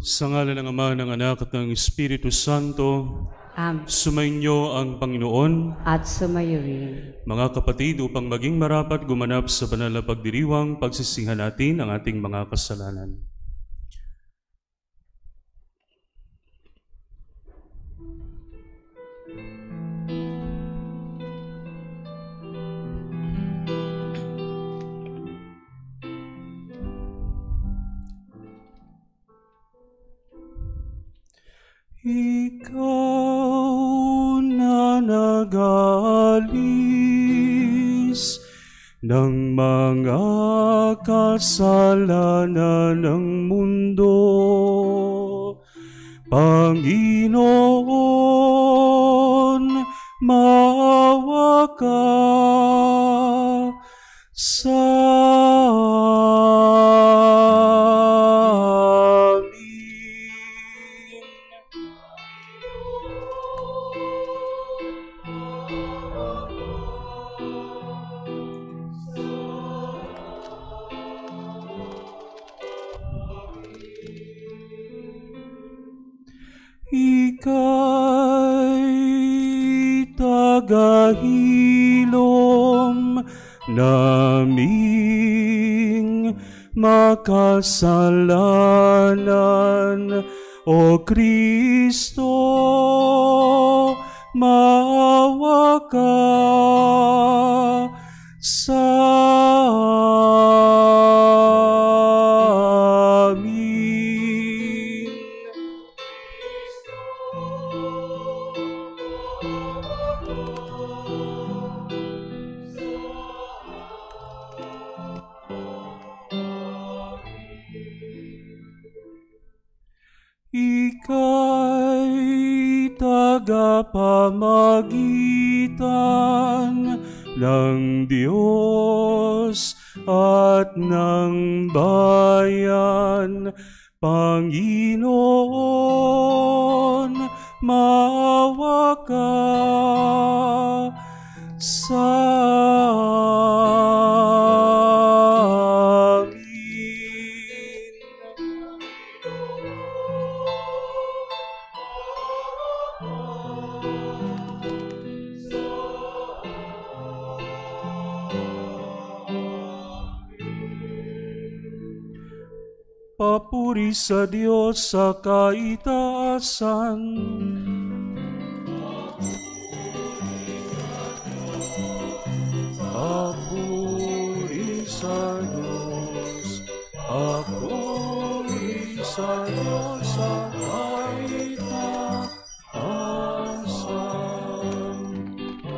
Sa ngalan ng Ama, ng Anak, at ng Espiritu Santo, sumainyo ang Panginoon. At sumayo rin. Mga kapatid, upang maging marapat gumanap sa banal na pagdiriwang, pagsisihan natin ang ating mga kasalanan. Ikaw na nag-aalis ng mga kasalanan ng mundo, Panginoon, maawa ka sa Ika'y tagahilom naming makasalanan, O Kristo, maawa ka sa Ika'y tagapamagitan ng Diyos at ng bayan, Panginoon, maawa ka sa Papuri sa Diyos sa kaitaasan. Papuri sa Diyos. Papuri sa Diyos sa kaitaasan.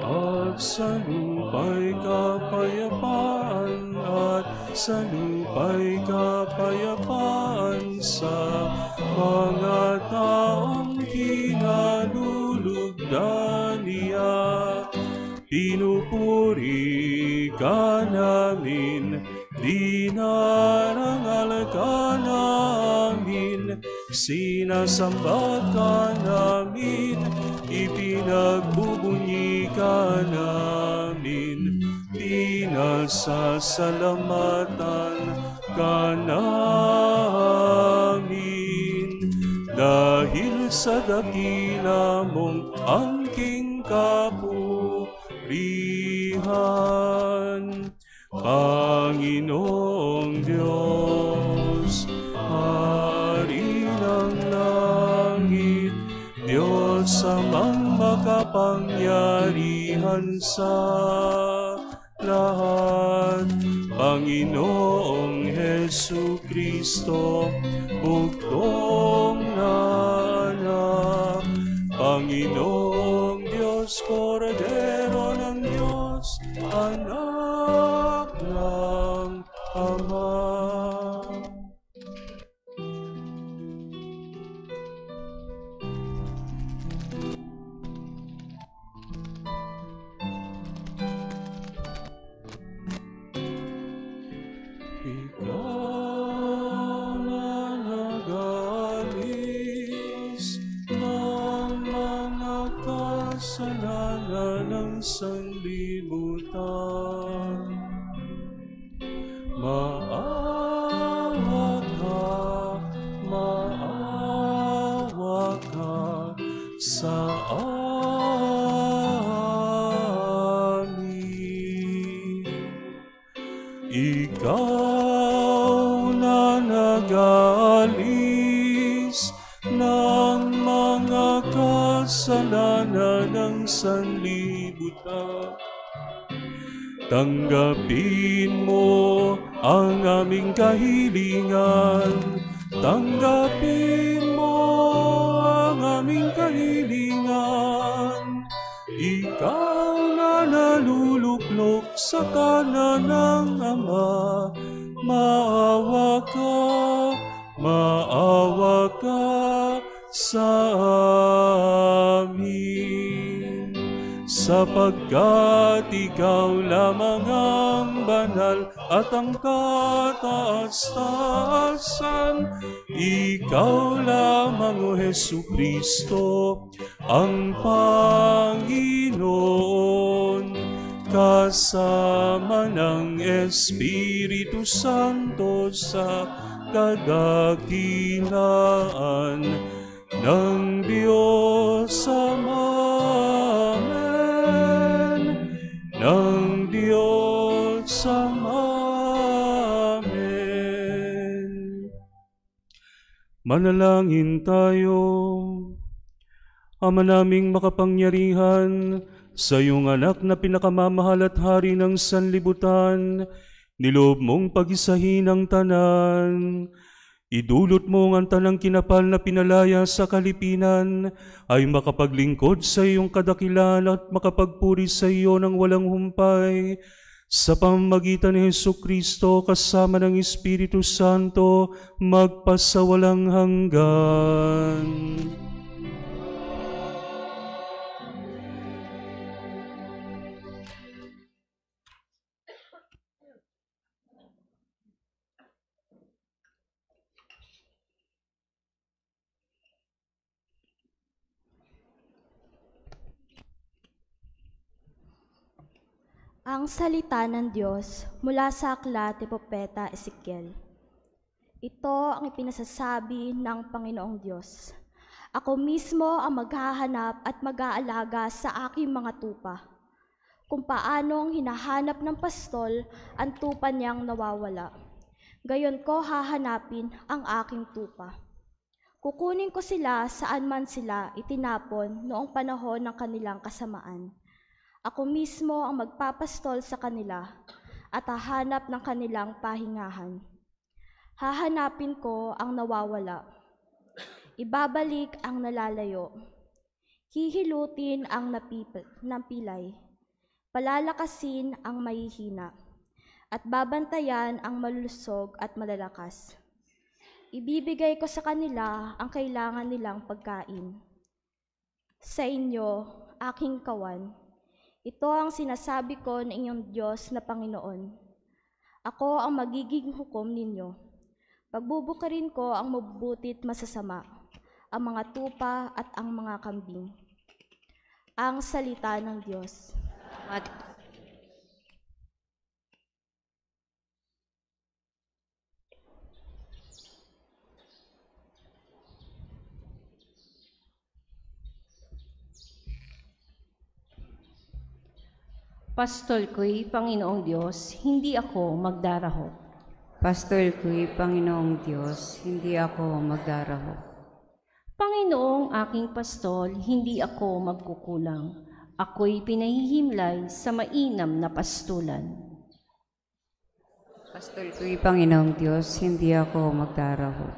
At sa lupa'y kapayapaan, at sa lupa'y kapayapaan sa mga taong kinalulugdan niya. Pinupuri ka namin, dinarangal ka namin, sinasamba ka namin, ipinagbubunyi ka namin, pinasasalamatan ka namin. Dahil sa dakila mong angking kapurihan, Panginoong Diyos, Hari ng langit, Diyos amang makapangyarihan sa lahat, Panginoong Hesu Kristo, bugtong na anak, Panginoong Diyos, Kordero ng Diyos, anak ng Ama. Ikaw na nag-aalis sa amin. Ikaw na nag-aalis ng mga kasalanan ng sanlibutan. Tanggapin mo ang aming kahilingan. Tanggapin mo ang aming kahilingan. Ikaw na naluluklok sa kanan ng Ama, maawa ka sa amin. Sapagkat ikaw lamang ang banal at ang kataas-taasan, ikaw lamang, O Jesucristo, ang Panginoon, kasama ng Espiritu Santo sa kadakilaan ng Diyos Ama. Ng Diyos Amen. Manalangin tayo. Ama naming makapangyarihan, sa iyong anak na pinakamamahal at hari ng sanlibutan, niloob mong pag-isahin ang tanan. Idulot mo ang tanang kinapal na pinalaya sa kalipinan ay makapaglingkod sa iyong kadakilan at makapagpuri sa iyo ng walang humpay. Sa pamamagitan ni Jesucristo kasama ng Espiritu Santo, magpasawalang hanggan. Ang salita ng Diyos mula sa aklat ni Propeta Ezekiel. Ito ang ipinasasabi ng Panginoong Diyos. Ako mismo ang maghahanap at mag-aalaga sa aking mga tupa, kung paanong hinahanap ng pastol ang tupa niyang nawawala. Gayon ko hahanapin ang aking tupa. Kukunin ko sila saan man sila itinapon noong panahon ng kanilang kasamaan. Ako mismo ang magpapastol sa kanila at hahanap ng kanilang pahingahan. Hahanapin ko ang nawawala. Ibabalik ang nalalayo. Hihilutin ang napilay. Palalakasin ang mahihina. At babantayan ang malulusog at malalakas. Ibibigay ko sa kanila ang kailangan nilang pagkain. Sa inyo, aking kawan, ito ang sinasabi ko ng inyong Diyos na Panginoon. Ako ang magiging hukom ninyo. Pagbubukarin ko ang mabubutit masasama, ang mga tupa at ang mga kambing. Ang salita ng Diyos. Pastol ko'y Panginoong Diyos, hindi ako magdarahop. Pastol ko'y Panginoong Diyos, hindi ako magdarahop. Panginoong aking pastol, hindi ako magkukulang. Ako'y pinahihimlay sa mainam na pastulan. Pastol ko'y Panginoong Diyos, hindi ako magdarahop.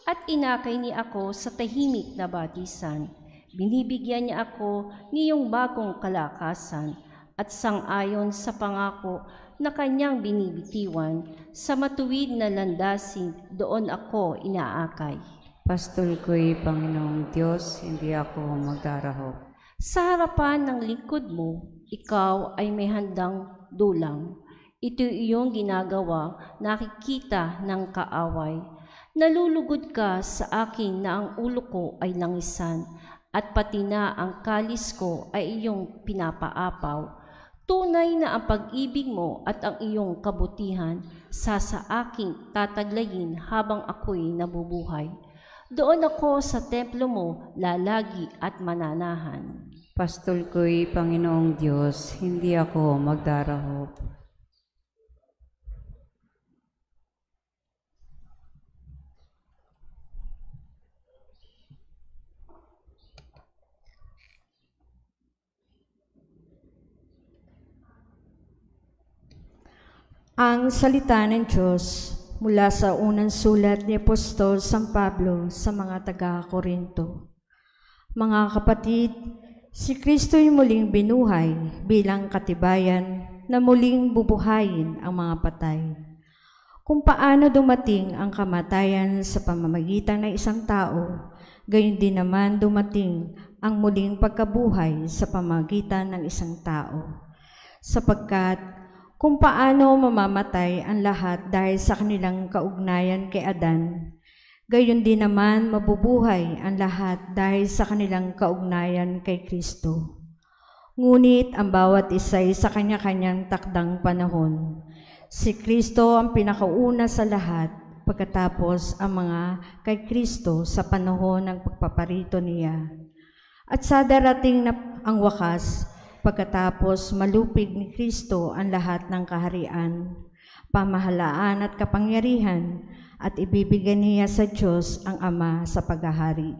At inakay niya ako sa tahimik na batisan. Binibigyan niya ako niyong bagong kalakasan at sang-ayon sa pangako na kanyang binibitiwan, sa matuwid na landasin doon ako inaakay. Pastol ko'y Panginoong Diyos, hindi ako magdarahop. Sa harapan ng lingkod mo, ikaw ay may handang dulang. Ito'y iyong ginagawa, nakikita ng kaaway. Nalulugod ka sa akin na ang ulo ko ay langisan, at pati na ang kalis ko ay iyong pinapaapaw. Tunay na ang pag-ibig mo at ang iyong kabutihan sa aking tataglayin habang ako'y nabubuhay. Doon ako sa templo mo lalagi at mananahan. Pastol ko'y Panginoong Diyos, hindi ako magdarahop. Ang salita ng Diyos mula sa unang sulat ni Apostol San Pablo sa mga taga-Korinto. Mga kapatid, si Kristo'y muling binuhay bilang katibayan na muling bubuhayin ang mga patay. Kung paano dumating ang kamatayan sa pamamagitan ng isang tao, gayon din naman dumating ang muling pagkabuhay sa pamamagitan ng isang tao. Sapagkat kung paano mamamatay ang lahat dahil sa kanilang kaugnayan kay Adan, gayon din naman mabubuhay ang lahat dahil sa kanilang kaugnayan kay Kristo. Ngunit ang bawat isa'y sa kanya-kanyang takdang panahon. Si Kristo ang pinakauna sa lahat, pagkatapos ang mga kay Kristo sa panahon ng pagpaparito niya. At sa darating na ang wakas, pagkatapos malupig ni Kristo ang lahat ng kaharian, pamahalaan at kapangyarihan, at ibibigay niya sa Diyos ang Ama sa paghahari.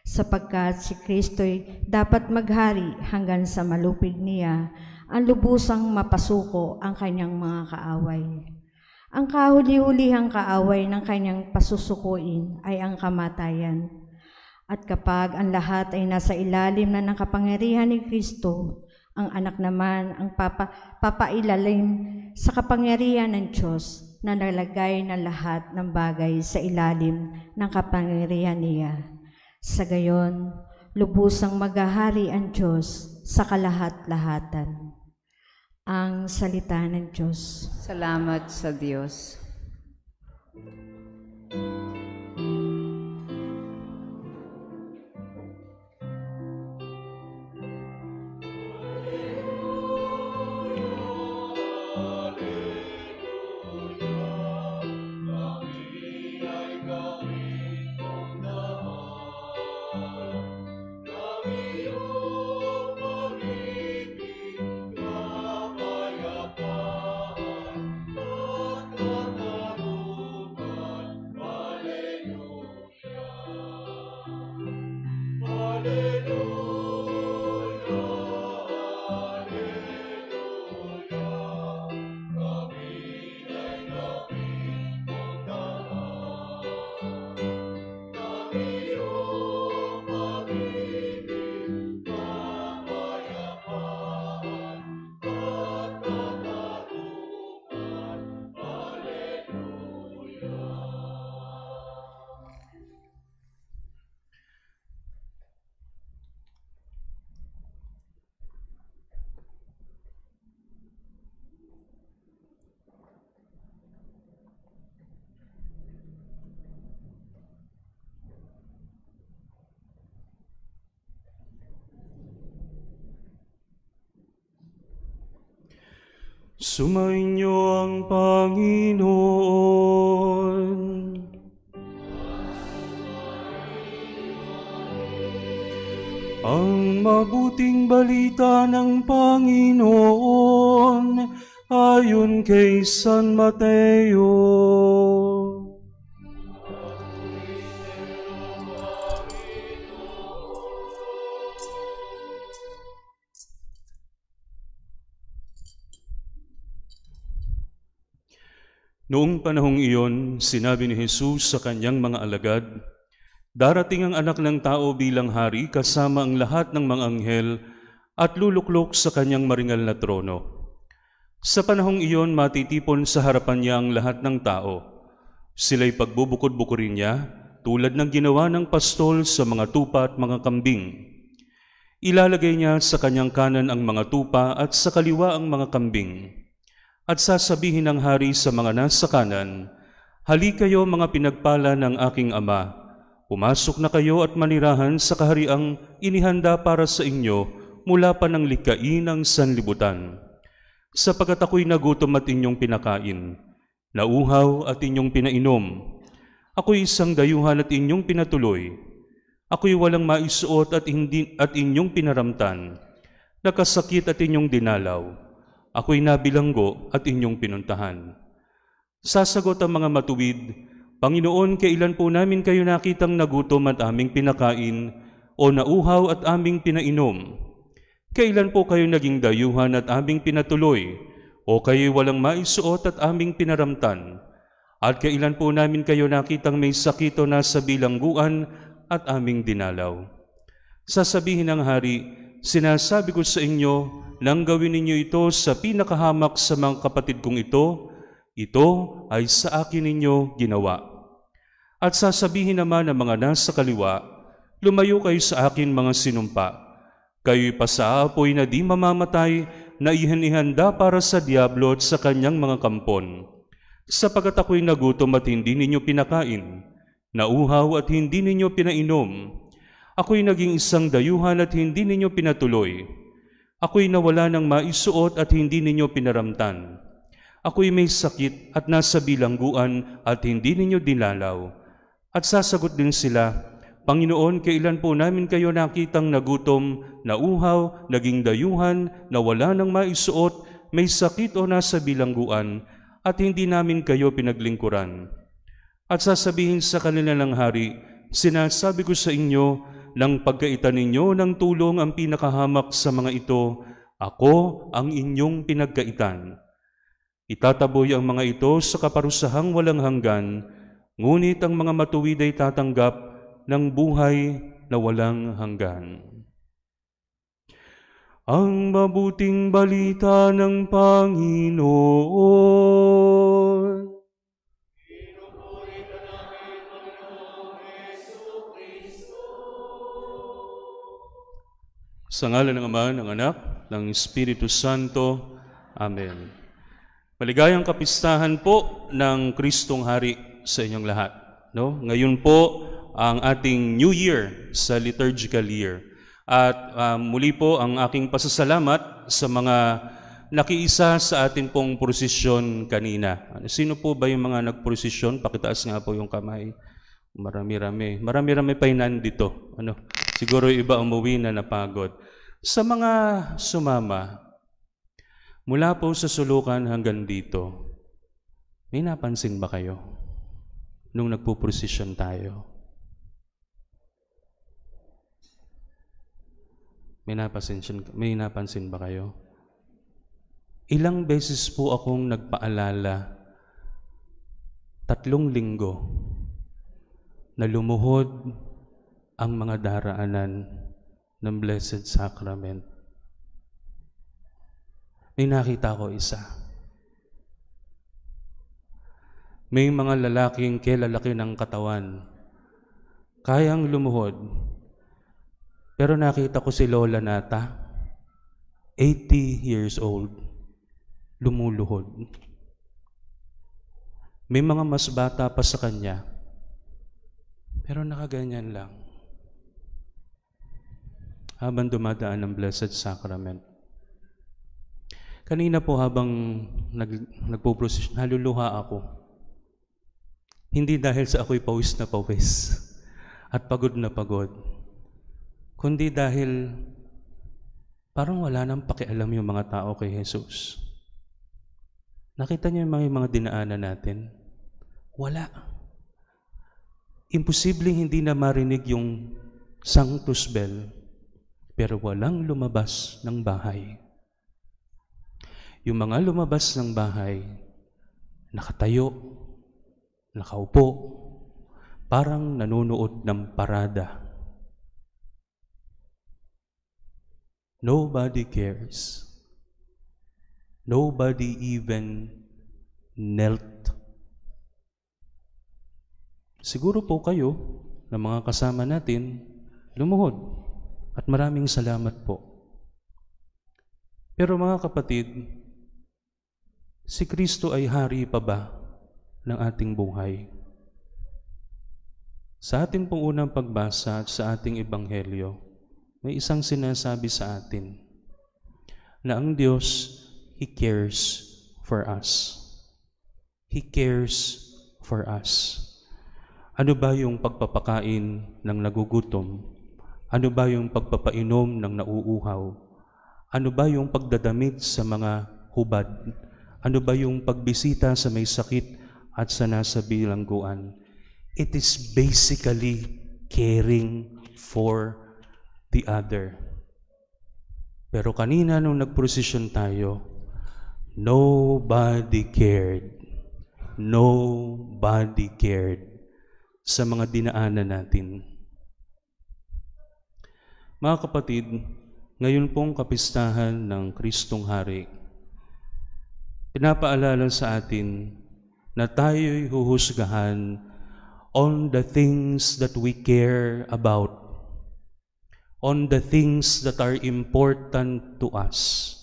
Sapagkat si Kristo'y dapat maghari hanggang sa malupig niya ang lubusang mapasuko ang kanyang mga kaaway. Ang kahuli-hulihang kaaway ng kanyang pasusukuin ay ang kamatayan. At kapag ang lahat ay nasa ilalim na ng kapangyarihan ni Kristo, ang anak naman ang papailalim sa kapangyarihan ng Diyos na nalagay na lahat ng bagay sa ilalim ng kapangyarihan niya. Sa gayon, lubusang maghahari ang Diyos sa kalahat-lahatan. Ang salita ng Diyos. Salamat sa Diyos. Sumainyo ang Panginoon. Ang mabuting balita ng Panginoon ayon kay San Mateo. Noong panahong iyon, sinabi ni Jesus sa kanyang mga alagad, "Darating ang anak ng tao bilang hari kasama ang lahat ng mga anghel at luluklok sa kanyang maringal na trono. Sa panahong iyon, matitipon sa harapan niya ang lahat ng tao. Sila'y pagbubukod-bukurin niya tulad ng ginawa ng pastol sa mga tupa at mga kambing. Ilalagay niya sa kanyang kanan ang mga tupa at sa kaliwa ang mga kambing. At sasabihin ng hari sa mga nasa kanan, 'Hali kayo mga pinagpala ng aking Ama, pumasok na kayo at manirahan sa kahariang inihanda para sa inyo mula pa ng likhain ng sanlibutan. Sapagkat ako'y nagutom at inyong pinakain, nauhaw at inyong pinainom, Ako'y isang dayuhan at inyong pinatuloy. Ako'y walang maisuot at inyong pinaramtan. Nakasakit at inyong dinalaw. Ako'y nabilanggo at inyong pinuntahan. Sasagot ang mga matuwid, Panginoon, kailan po namin kayo nakitang nagutom at aming pinakain, o nauhaw at aming pinainom? Kailan po kayo naging dayuhan at aming pinatuloy, o kayo'y walang maisuot at aming pinaramtan? At kailan po namin kayo nakitang may sakit o nasa bilangguan at aming dinalaw? Sasabihin ng hari, sinasabi ko sa inyo, nang gawin ninyo ito sa pinakahamak sa mga kapatid kong ito ay sa akin ninyo ginawa. At sasabihin naman ng mga nasa kaliwa, lumayo kayo sa akin mga sinumpa. Kayo'y pasaapoy na di mamamatay na ihanihanda para sa diablo at sa kanyang mga kampon. Sapagat ako'y nagutom at hindi ninyo pinakain, nauhaw at hindi ninyo pinainom. Ako'y naging isang dayuhan at hindi ninyo pinatuloy. Ako'y nawala ng maisuot at hindi ninyo pinaramtan. Ako'y may sakit at nasa bilangguan at hindi ninyo dinalaw. At sasagot din sila, Panginoon, kailan po namin kayo nakitang nagutom, nauhaw, naging dayuhan, nawala ng maisuot, may sakit o nasa bilangguan, at hindi namin kayo pinaglingkuran? At sasabihin sa kanila ng hari, sinasabi ko sa inyo, nang pagkaitan ninyo ng tulong ang pinakahamak sa mga ito, ako ang inyong pinagkaitan. Itataboy ang mga ito sa kaparusahang walang hanggan, ngunit ang mga matuwid ay tatanggap ng buhay na walang hanggan. Ang mabuting balita ng Panginoon. Sa ngalan ng Ama, ng Anak, ng Espiritu Santo. Amen. Maligayang kapistahan po ng Kristong Hari sa inyong lahat. No? Ngayon po ang ating New Year sa liturgical year. At muli po ang aking pasasalamat sa mga nakiisa sa atin pong prosesyon kanina. Sino po ba yung mga nagprosesyon? Pakitaas nga po yung kamay. Marami-rami. Marami-rami pa yung nandito. Siguro iba umuwi na napagod. Sa mga sumama, mula po sa sulukan hanggang dito, may napansin ba kayo nung nagpuprosesyon tayo? May napansin ba kayo? Ilang beses po akong nagpaalala, 3 linggo, na lumuhod ang mga daraanan ng Blessed Sacrament. May nakita ko isa. May mga lalaking kilalaki ng katawan, kayang lumuhod. Pero nakita ko si Lola Nata, 80 years old, lumuluhod. May mga mas bata pa sa kanya, pero nakaganyan lang. Habang dumadaan ng Blessed Sacrament. Kanina po habang nagpo-procession, naluluha ako. Hindi dahil sa ako'y pawis na pawis at pagod na pagod, kundi dahil parang wala nang pakialam yung mga tao kay Jesus. Nakita niyo yung mga dinaanan natin? Wala. Imposibleng hindi na marinig yung Sanctus Bell, pero walang lumabas ng bahay. Yung mga lumabas ng bahay, nakatayo, nakaupo, parang nanonood ng parada. Nobody cares. Nobody even knelt. Siguro po kayo, na mga kasama natin, lumuhod. At maraming salamat po. Pero mga kapatid, si Kristo ay hari pa ba ng ating buhay? Sa ating pong unang pagbasa at sa ating ebanghelyo, may isang sinasabi sa atin na ang Diyos, He cares for us. He cares for us. Ano ba yung pagpapakain ng nagugutom? Ano ba yung pagpapainom ng nauuhaw? Ano ba yung pagdadamit sa mga hubad? Ano ba yung pagbisita sa may sakit at sa nasa bilangguan? It is basically caring for the other. Pero kanina nung nagprosesyon tayo, nobody cared. Nobody cared sa mga dinaanan natin. Mga kapatid, ngayon pong kapistahan ng Kristong Hari, pinapaalala sa atin na tayo'y huhusgahan on the things that we care about, on the things that are important to us.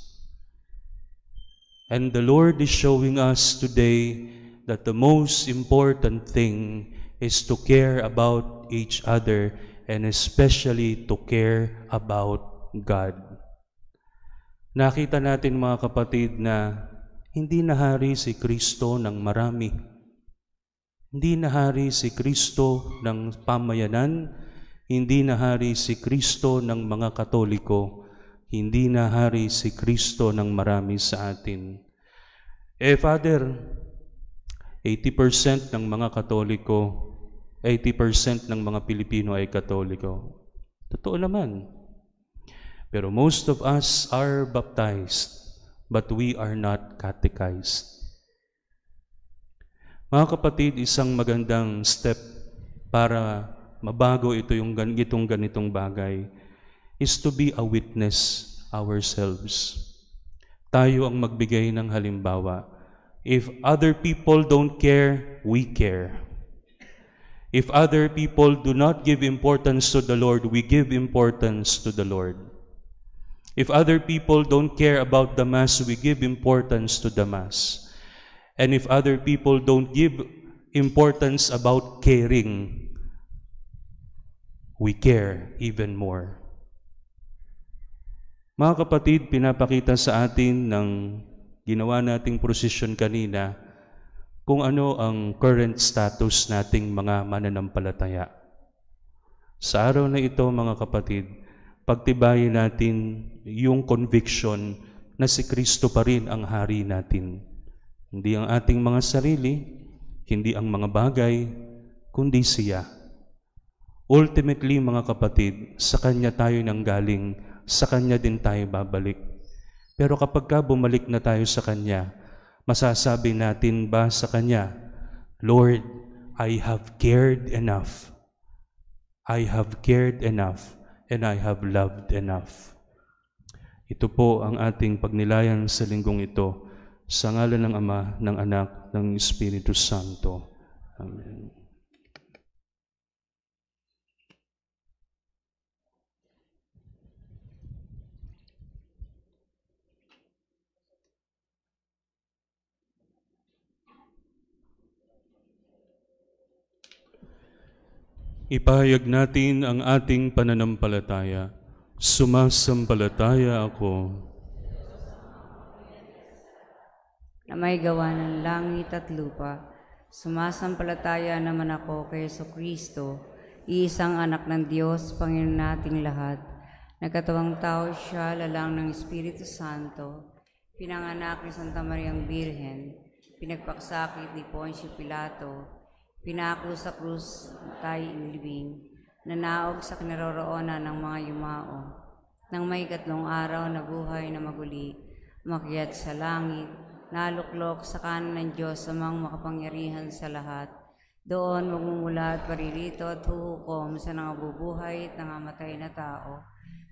And the Lord is showing us today that the most important thing is to care about each other and especially to care about God. Nakita natin mga kapatid na hindi nahari si Kristo ng marami. Hindi nahari si Kristo ng pamayanan, hindi nahari si Kristo ng mga Katoliko, hindi nahari si Kristo ng marami sa atin. Father, 80% ng mga Katoliko, 80% ng mga Pilipino ay Katoliko. Totoo naman. Pero most of us are baptized, but we are not catechized. Mga kapatid, isang magandang step para mabago itong ganitong bagay is to be a witness ourselves. Tayo ang magbigay ng halimbawa. If other people don't care, we care. If other people do not give importance to the Lord, we give importance to the Lord. If other people don't care about the Mass, we give importance to the Mass. And if other people don't give importance about caring, we care even more. Mga kapatid, pinapakita sa atin ng ginawa nating prosesyon kanina kung ano ang current status nating mga mananampalataya. Sa araw na ito, mga kapatid, pagtibayin natin yung conviction na si Kristo pa rin ang hari natin. Hindi ang ating mga sarili, hindi ang mga bagay, kundi siya. Ultimately, mga kapatid, sa Kanya tayo nanggaling, sa Kanya din tayo babalik. Pero kapag bumalik na tayo sa Kanya, masasabi natin ba sa Kanya, Lord, I have cared enough. I have cared enough and I have loved enough. Ito po ang ating pagnilayan sa linggong ito, sa ngalan ng Ama, ng Anak, ng Espiritu Santo. Amen. Ipahayag natin ang ating pananampalataya. Sumasampalataya ako na may gawa ng langit at lupa. Sumasampalataya naman ako kay Jesucristo, iisang anak ng Diyos, Panginoon nating lahat. Nagkatawang tao siya, lalang ng Espiritu Santo, pinanganak ni Santa Mariang Birhen, pinagpaksakit ni Poncio Pilato, pinako sa krus, tayo inilibing, nanaog sa kinaroroonan ng mga yumao. Nang may 3 araw na buhay na maguli, umakyat sa langit, naluklok sa kanan ng Diyos amang makapangyarihan sa lahat. Doon magmumula at paririto at huhukom sa nangabubuhay at nangamatay na tao.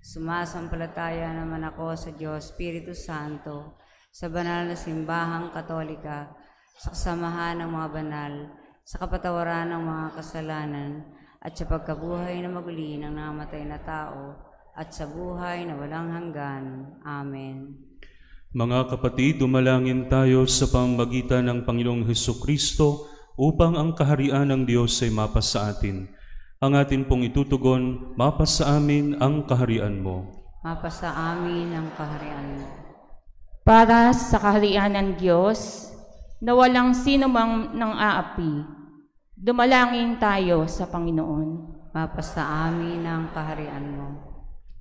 Sumasampalataya naman ako sa Diyos, Espiritu Santo, sa banal na simbahang Katolika, sa kasamahan ng mga banal, sa kapatawaran ng mga kasalanan, at sa pagkabuhay na maguli ng namatay na tao, at sa buhay na walang hanggan. Amen. Mga kapatid, dumalangin tayo sa pamamagitan ng Panginoong Hesukristo upang ang kaharian ng Diyos ay mapas sa atin. Ang atin pong itutugon, mapas sa amin ang kaharian mo. Mapas sa amin ang kaharian mo. Para sa kaharian ng Diyos, na walang sino mang nang aapi, Dumalangin tayo sa Panginoon. Mapasa amin ang kaharian mo.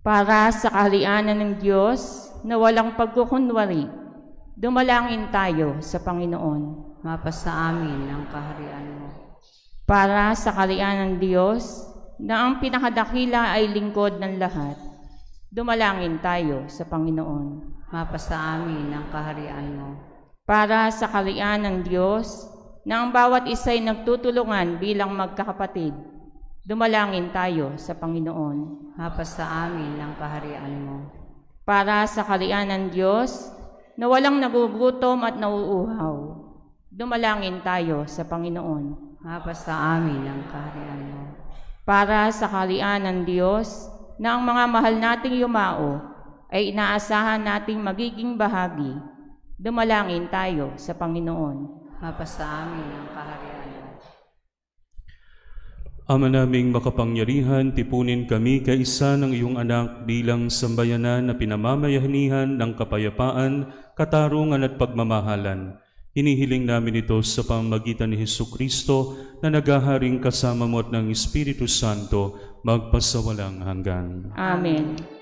Para sa kaharianan ng Diyos na walang pagkukunwari, dumalangin tayo sa Panginoon. Mapasa amin ang kaharian mo. Para sa kaharianan ng Diyos na ang pinakadakila ay lingkod ng lahat, dumalangin tayo sa Panginoon. Mapasa amin ang kaharian mo. Para sa kaharian ng Diyos na ang bawat isa'y nagtutulungan bilang magkakapatid, dumalangin tayo sa Panginoon. Mapasa amin ang kaharian mo. Para sa kaharian ng Diyos na walang nagugutom at nauuhaw, dumalangin tayo sa Panginoon. Mapasa amin ang kaharian mo. Para sa kaharian ng Diyos na ang mga mahal nating yumao ay inaasahan nating magiging bahagi, dumalangin tayo sa Panginoon. Mapasa amin ang kaharian mo. Ama naming makapangyarihan, tipunin kami kaisa ng iyong anak bilang sambayanan na pinamamayanihan ng kapayapaan, katarungan at pagmamahalan. Hinihiling namin ito sa pamamagitan ni Hesukristo na naghaharing kasama mo at ng Espiritu Santo magpasawalang hanggan. Amen.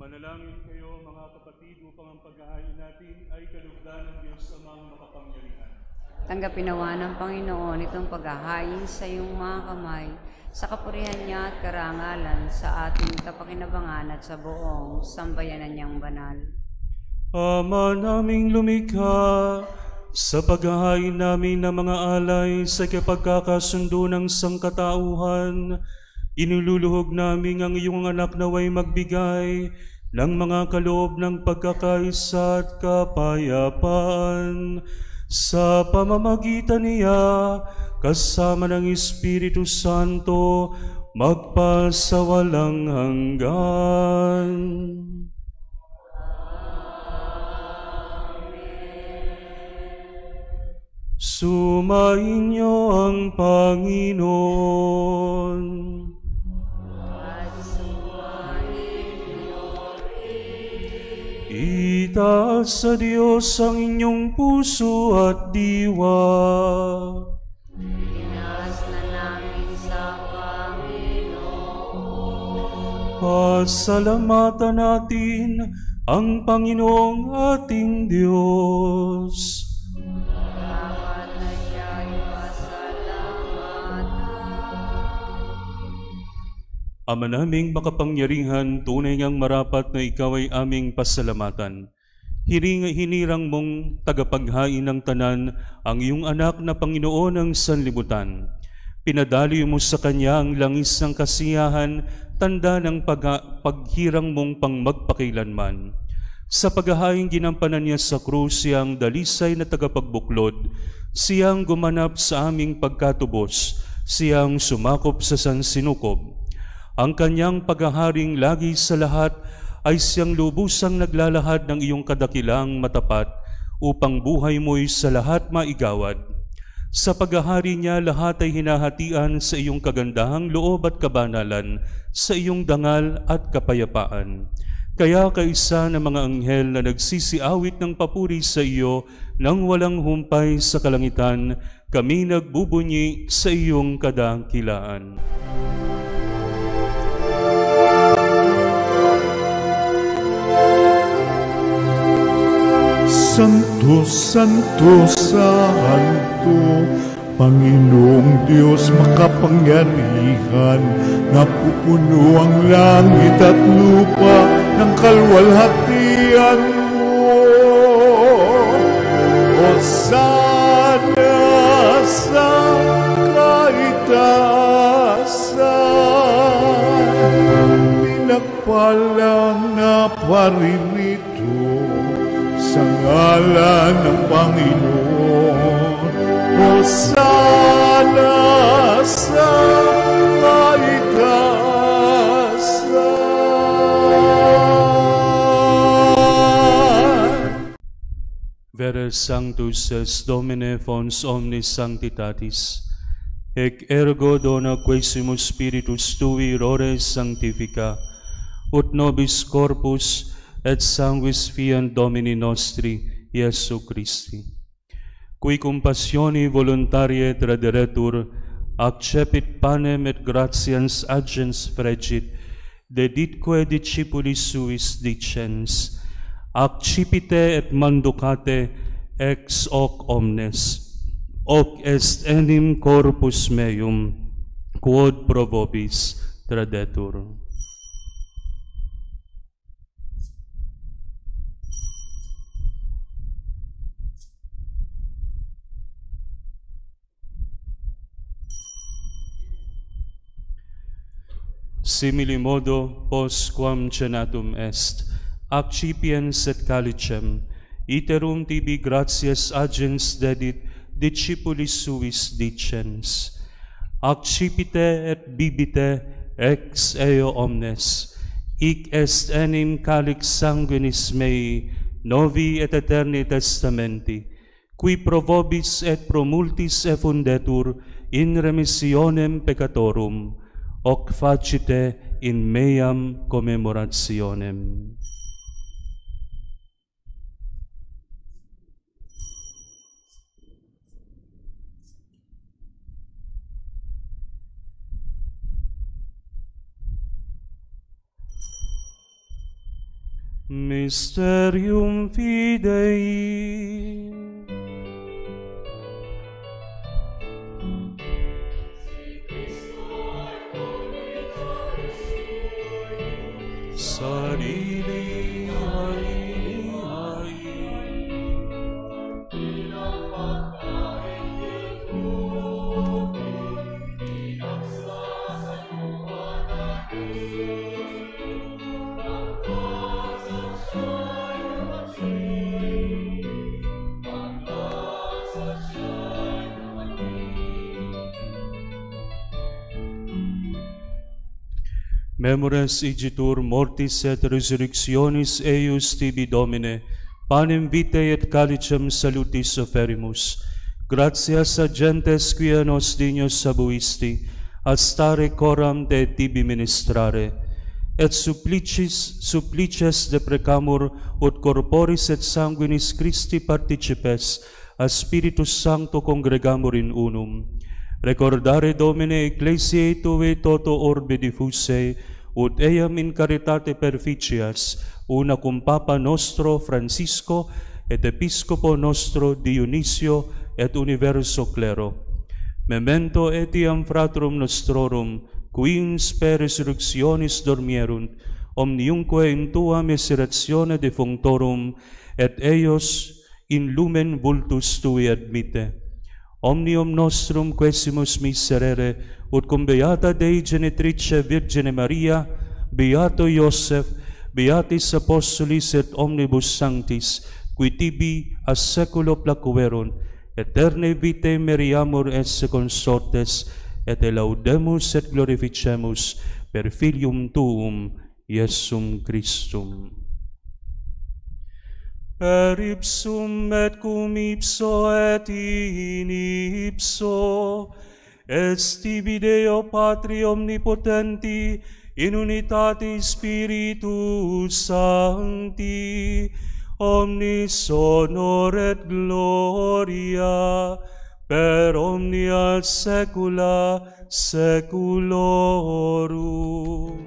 Manalangin kayo mga kapatid upang ang paghahain natin ay kalugdan ng Diyos Amang makapangyarihan. Tanggapin nawa ng Panginoon itong paghahain sa iyong mga kamay, sa kapurihan niya at karangalan, sa ating kapakinabangan at sa buong sambayanan niyang banal. Ama naming lumikha, sa paghahain namin ng mga alay sa kapagkakasundo ng sangkatauhan, inululuhog namin ang iyong anak naway magbigay ng mga kaloob ng pagkakaisa at kapayapaan sa pamamagitan niya kasama ng Espiritu Santo magpasawalang hanggan. Sumainyo ang Panginoon. Itaas sa Diyos ang inyong puso at diwa. Itaas na namin sa Panginoon. Pasalamatan natin ang Panginoong ating Diyos. Dapat na siya'y pasalamatan. Ama naming makapangyarihan, tunay ngang marapat na ikaw ay aming pasalamatan. Hinirang mong tagapaghain ng tanan ang iyong anak na Panginoon ng sanlibutan. Pinadali mo sa kanya ang langis ng kasiyahan, tanda ng paghirang mong pangmagpakailanman. Sa paghahain ginampanan niya sa krus, siyang dalisay na tagapagbuklod, siyang gumanap sa aming pagkatubos, siyang sumakop sa sansinukob. Ang kanyang paghaharing lagi sa lahat ay siyang lubusang naglalahad ng iyong kadakilang matapat upang buhay mo'y sa lahat maigawad. Sa paghahari niya, lahat ay hinahatian sa iyong kagandahang loob at kabanalan, sa iyong dangal at kapayapaan. Kaya kaisa ng mga anghel na nagsisiawit ng papuri sa iyo nang walang humpay sa kalangitan, kami nagbubunyi sa iyong kadakilaan. Santo, Santo, Santo, Panginoong Diyos makapangyarihan, napupuno ang langit at lupa ng kalwalhatian mo. Hosana sa kaitaasan, pinagpalang na paririto sa ngalan ng Panginoon. Hosana sa kaitaasan. Vere Sanctus es Domine fons omnis sanctitatis, ec ergo dona quaesimus Spiritus Tui rores sanctifica, ut nobis corpus et sanguis fiant Domini nostri, Iesu Christi. Qui compassioni voluntarie traderetur, accepit panem et gratians agens fregit, deditque discipulis suis dicens, accipite et manducate ex hoc omnes, hoc est enim corpus meum, quod pro vobis tradetur. Simili modo, postquam cenatum est, accipiens et calicem, iterum tibi gratias agens dedit, discipulis suis dicens. Accipite et bibite ex eo omnes, hic est enim calix sanguinis mei, novi et eterni testamenti, qui pro vobis et pro multis effundetur in remissionem peccatorum, hoc facite in meam commemorationem. Mysterium Fidei. Sarili ay Memores igitur mortis et resurrectionis eius tibi Domine, panem vitae et calicem salutis oferimus. Gratias a gentes quia nos dignos abuisti, a stare coram de tibi ministrare, et supplices deprecamur ut corporis et sanguinis Christi participes, a Spiritus Sancto congregamur in unum. Recordare Domine Ecclesiae Tue toto orbe diffuse, ut eam in caritate perficias, una cum Papa nostro Francisco, et Episcopo nostro Dionisio, et universo clero. Memento etiam fratrum nostrorum, qui in spe resurrectionis dormierunt, omniumque in Tua miseratione defunctorum, et eios in lumen vultus Tui admite. Omnium nostrum quesimus miserere, ut cum beata Dei Genitrice Virgine Maria, beato Iosef, beatis apostolis et omnibus sanctis, qui tibi a seculo placuerunt, eterne vitae meriamur esse consortes, et laudemus et glorificemus per Filium Tuum, Iesum Christum. Per ipsum et cum ipso et in ipso, est tibi Deo Patri omnipotenti, in unitate Spiritus Sancti, omnis honor et gloria, per omnia saecula saeculorum.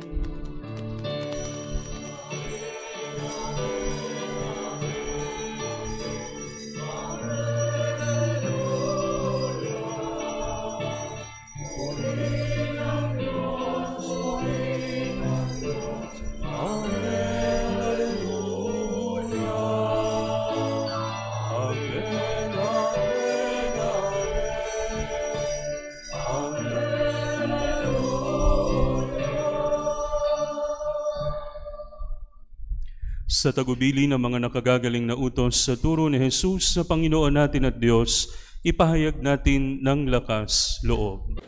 Sa tagubili ng mga nakagagaling na utos sa turo ni Jesus sa Panginoon natin at Diyos, ipahayag natin ng lakas loob.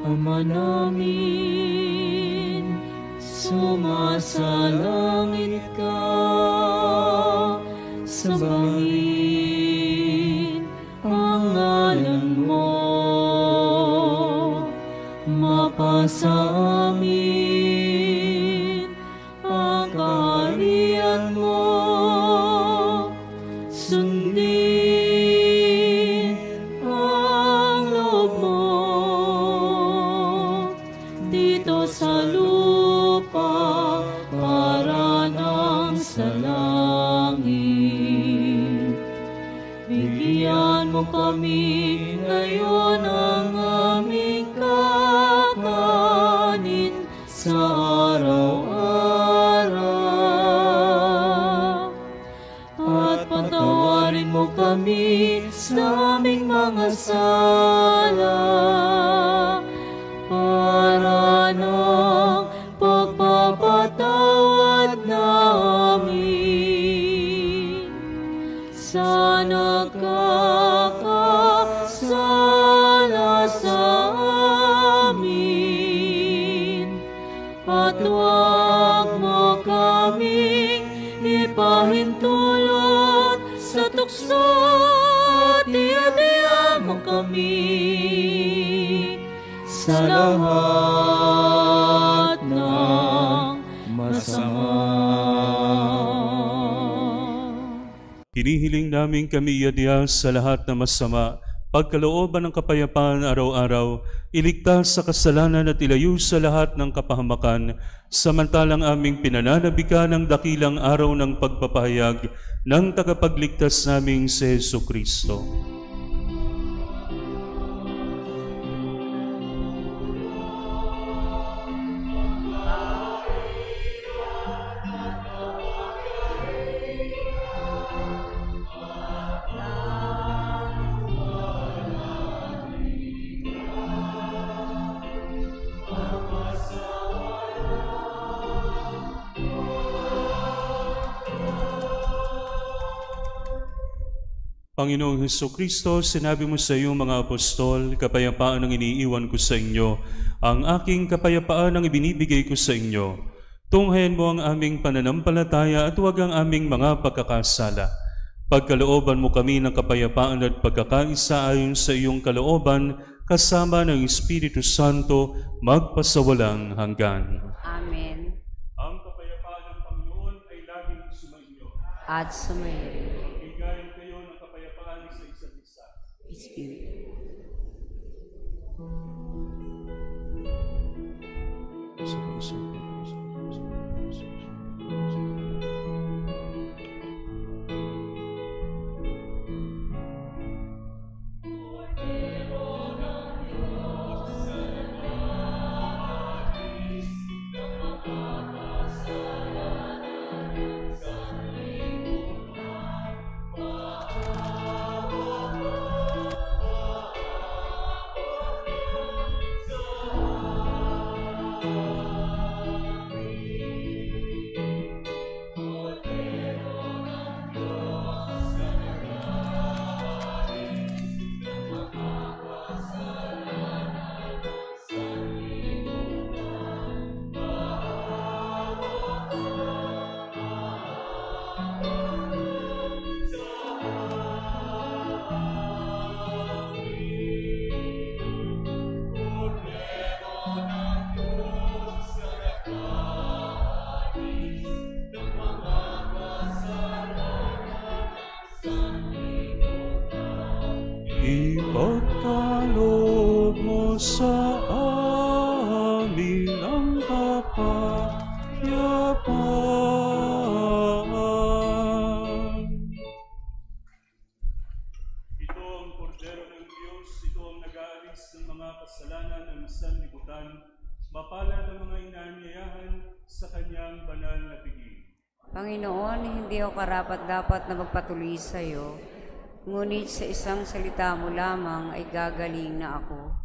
Ama namin, sumasalangit ka, sambahin ang ngalan mo, mapasa amin ang kaharian mo, sundin ang loob mo dito sa lupa para nang sa langit. Bigyan mo kami ngayon ang aming kakanin sa araw-araw, at patawarin mo kami sa aming mga sala, para ng pagpapatawad namin sa nagkakasala sa amin, at huwag mo kaming ipahintulot sa tukso, at iadya mo kami sa lahat ng masama. Hinihiling namin kami iadya sa lahat na masama, pagkalooban ng kapayapaan araw-araw, iligtas sa kasalanan at ilayo sa lahat ng kapahamakan, samantalang aming pinananabikan ng dakilang araw ng pagpapahayag ng tagapagligtas naming si Jesucristo. Panginoong Hesukristo, sinabi mo sa iyong mga apostol, kapayapaan ang iniiwan ko sa inyo, ang aking kapayapaan ang ibinibigay ko sa inyo. Tunghayan mo ang aming pananampalataya at huwag ang aming mga pagkakasala. Pagkalooban mo kami ng kapayapaan at pagkakaisa ayon sa iyong kalooban, kasama ng Espiritu Santo, magpasawalang hanggan. Amen. Ang kapayapaan ng Panginoon ay laging sumainyo. At sumayo. Bigayan kayo ng kapayapaan sa isa't isa. Spirit. Ipagkaloob mo sa amin ang kapayapaan. Ito ang kordero ng Diyos, ito ang nag-aalis ng mga kasalanan ng sanlibutan, mapalad ang mga inaanyayahan sa kanyang banal na piging. Panginoon, hindi ako karapat-dapat na magpatuloy sa iyo, ngunit sa isang salita mo lamang ay gagaling na ako.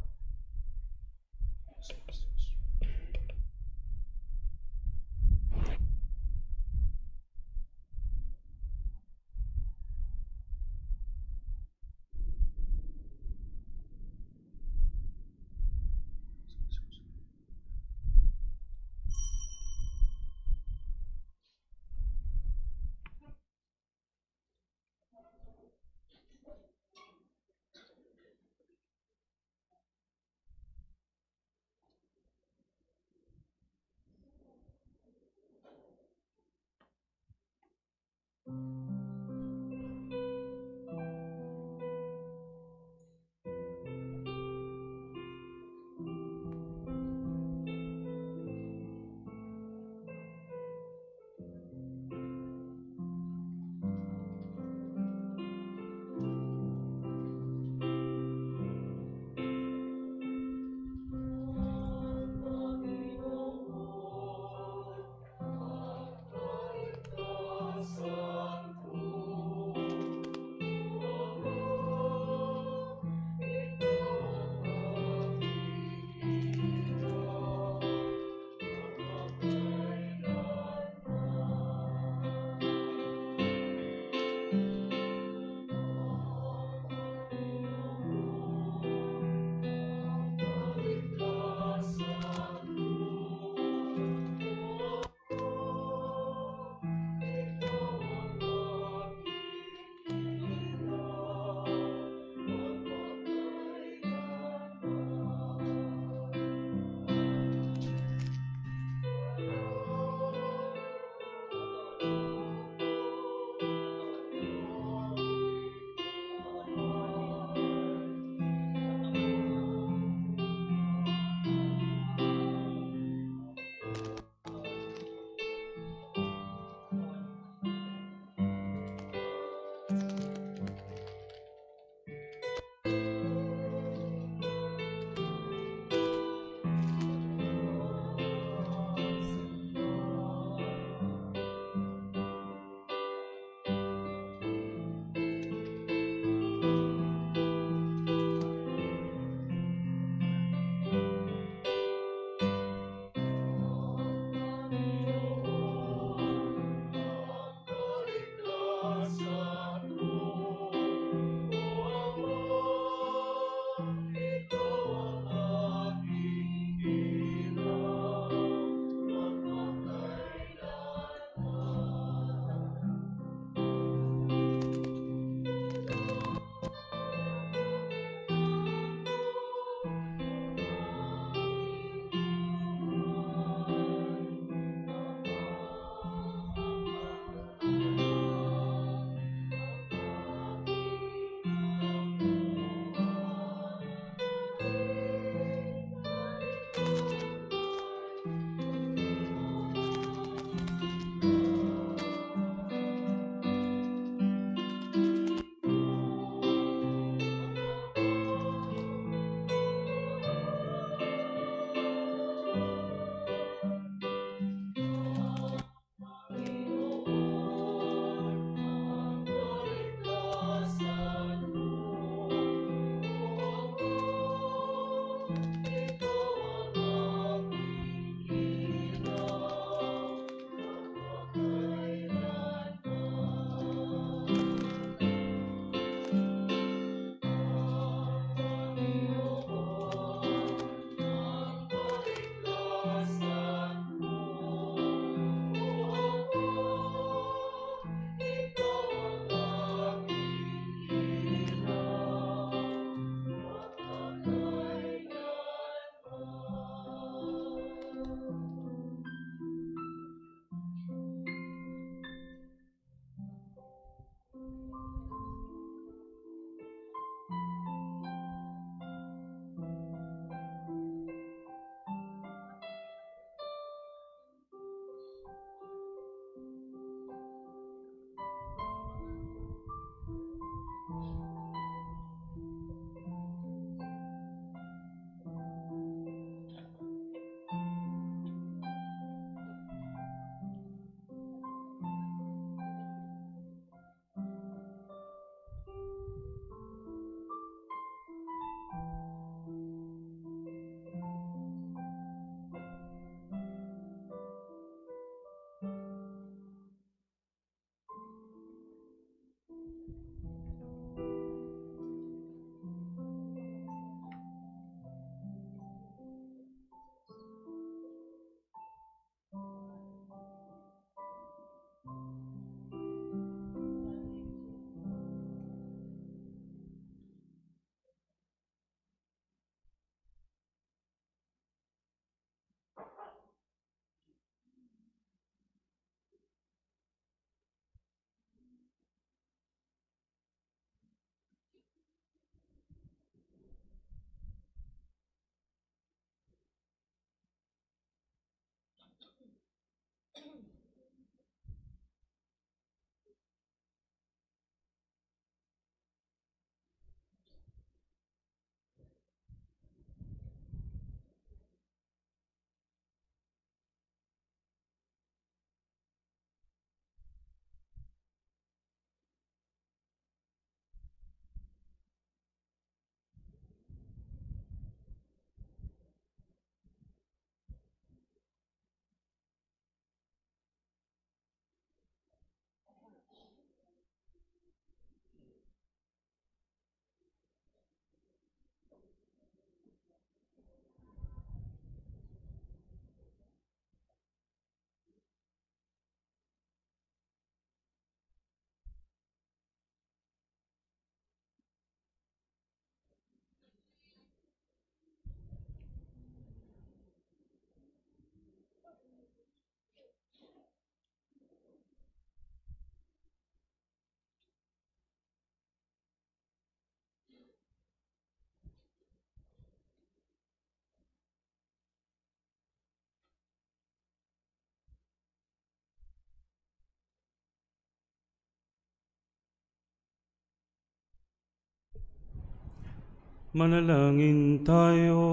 Manalangin tayo.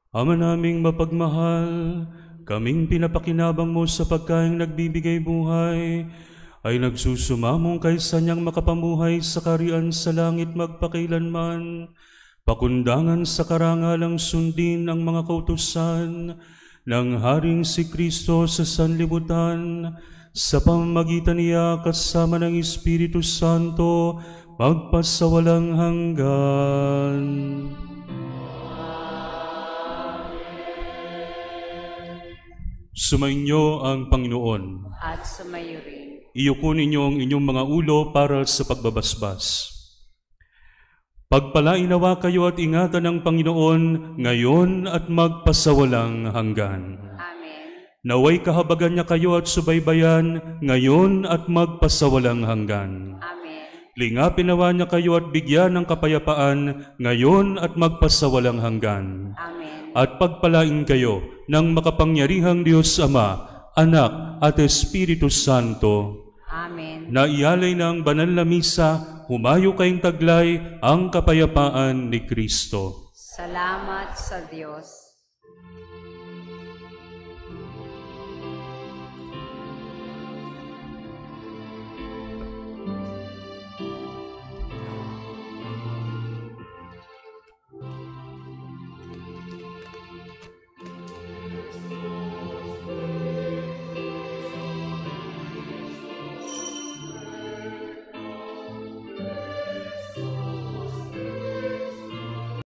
Ama naming mapagmahal, kaming pinapakinabang mo sa pagkaing nagbibigay buhay, ay nagsusumamong kaysa niyang makapamuhay sa kaharian sa langit magpakailanman, pakundangan sa karangalang sundin ang mga kautusan ng Haring si Kristo sa sanlibutan, sa pamamagitan niya kasama ng Espiritu Santo, magpasawalang hanggan. Sumainyo ang Panginoon. At sumayo rin. Iyuko ninyo ang inyong mga ulo para sa pagbabasbas. Pagpalain nawa kayo at ingatan ng Panginoon ngayon at magpasawalang hanggan. Amen. Naway kahabagan niya kayo at subaybayan ngayon at magpasawalang hanggan. Amen. Lingapin nawa niya kayo at bigyan ng kapayapaan ngayon at magpasawalang hanggan. Amen. At pagpalain kayo ng makapangyarihang Diyos Ama, Anak at Espiritu Santo. Amen. Na ialay ng banal na misa, humayo kayong taglay ang kapayapaan ni Kristo. Salamat sa Diyos.